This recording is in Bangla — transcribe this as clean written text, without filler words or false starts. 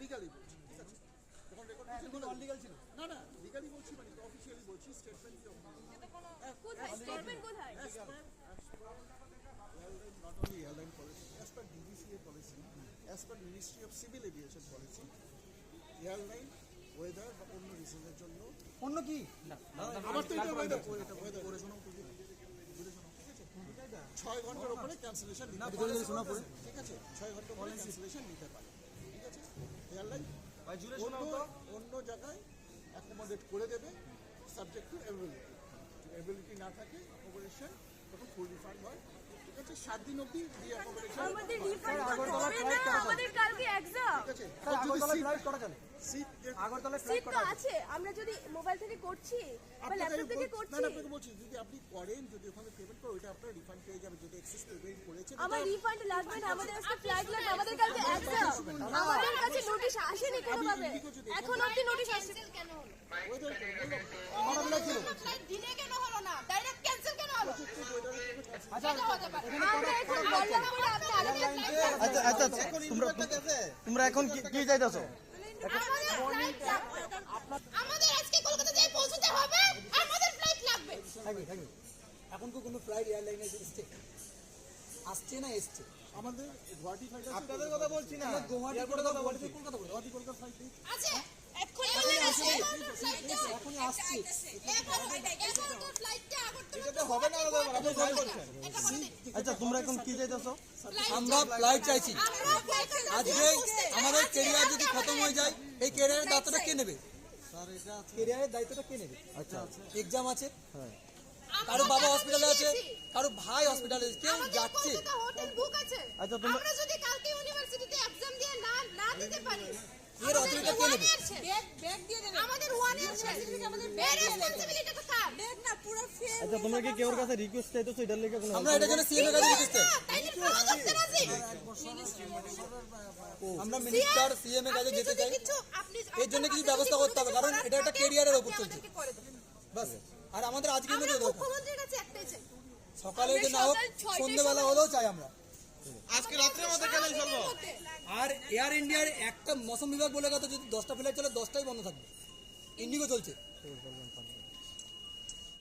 লিগালি বলছি, ঠিক আছে? যখন রেকর্ড করছি কোনো অনলিগাল ছিল না, না লিগালি বলছি, মানে অফিশিয়ালি বলছি, স্টেটমেন্ট দিয়ে কোথায় স্টেটমেন্ট কোথায়? not only airline policy, as per DGCA policy, as per Ministry of Civil Aviation policy, airline weather বা অন্য রিজনের জন্য অন্য কি আমার তো এটা ওয়েদার করে শোনো, ঠিক আছে? 6 ঘন্টার উপরে ক্যান্সেলেশন না শোনা পড়ে, ঠিক আছে? 6 ঘন্টা পরে ক্যান্সেলেশন নিতে পারে, ঠিক আছে? এয়ারলাইন অন্য জায়গায় অ্যাকোমোডেট করে দেবে, সাবজেক্ট টু এবিলিটি না থাকে অ্যাকোমোডেশন তখন ফুল রিফান্ড হয়, ঠিক আছে? 7 দিন অবধি অ্যাকোমোডেশন আমাদের রিফান্ড করতে হবে না, আমাদের কালকে এক্সাম, ঠিক আছে? আগরতলা ফ্লাইট করা চলে, সিট আগরতলা সিট ফ্লাইট তো করা আছে, আমরা যদি মোবাইল থেকে করছি বা ল্যাপটপ থেকে করছি, না আপনাকে বলছি যদি আপনি করেন, যদি ওখানে পেমেন্ট করে ওইটা আপনার রিফান্ড পেয়ে যাবে, যদি এক্সেস পেমেন্ট করেছেন। আমার রিফান্ড লাগবে না, আমাদের আজকে ফ্লাইট লাগবে, আমাদের কালকে এক্সাম, আমাদের কাছে নোটিশ আসেনি কোনোভাবে, এখন অবধি নোটিশ আসছে কেন হলো? আমরা ছিল ফ্লাইট ডিলে কেন হলো না, ডাইরেক্ট ক্যান্সেল কেন হলো? আচ্ছা আমরা এখন বললাম করে আপনি আলাদা আচ্ছা আচ্ছা তোমরা এখন কি চাইতেছো? আমাদের আজকে কলকাতা যাই পৌঁছতে হবে, আমাদের ফ্লাইট লাগবে। থাকবে এখন তো কোনো ফ্লাইট এয়ারলাইনে আসছে না এসছে আমাদের গুয়াহাটি ফ্লাইট আছে, আপনাদের কথা বলছি না, গুয়াহাটি কথা বলছি, কলকাতা বলছি, গুয়াহাটি কলকাতা ফ্লাইট আছে এক্ষুনি আসছে, এখনই আসছে, ফ্লাইটটা আগরতলা এটা তো হবে না, আপনি যাই বলছেন। এটা করে দিন। আচ্ছা তোমরা এখন কি চাইতেছো? আমরা ফ্লাইট চাইছি। আমরা ফ্লাইটটা আজকে আমাদের কেরিয়ার যদি খতম হয়ে যায়, এই কেরিয়ারের দায়িত্বটা কে নেবে? কেরিয়ারের দায়িত্বটা কে নেবে? আচ্ছা এক্সাম আছে, কারো বাবা হসপিটালে আছে, কারো ভাই হসপিটালে আছে, কেউ যাচ্ছে। কলকাতা হোটেল বুক আছে, আচ্ছা, তোমরা- আমরা যদি কালকে ইউনিভার্সিটিতে এক্সাম দিয়ে না দিতে পারি, এর অথরিটি কে নেবে? ব্যাগ দিয়ে দেবে, আমাদের 1 ইয়ার সার্টিফিকেট, আমাদের ব্যাগ রেসপন্সিবিলিটি তো কার? ব্যাগ না পুরো ফেল। আচ্ছা তোমরা কি কেউর কাছে রিকোয়েস্ট চাইতেছো এটার লেগে কোনো? আমরা এটার জন্য সিএম এর কাছে রিকোয়েস্ট চাই। তাইলে পাওয়া যাচ্ছে না জি। আমরা মিনিস্টার সিএম এর কাছে যেতে চাই, আপনি এর জন্য কিছু ব্যবস্থা করতে হবে, কারণ এটা একটা কেরিয়ারের উপর চলছে। আমাদেরকে করে দেবেন। বাস, আর আমাদের আজকের আমরা মধ্যে দরকার, মুখ্যমন্ত্রীর কাছে একটাই চাই, সকালে যে না হোক, সন্ধ্যেবেলা হলেও চাই আমরা। আজকে রাত্রের মধ্যে কেন চলবো? আর এয়ার ইন্ডিয়ার একটা মৌসুম বিভাগ বলে গেছে যদি 10টা ফ্লাইট চলে 10টাই বন্ধ থাকবে, ইন্ডিগো চলছে।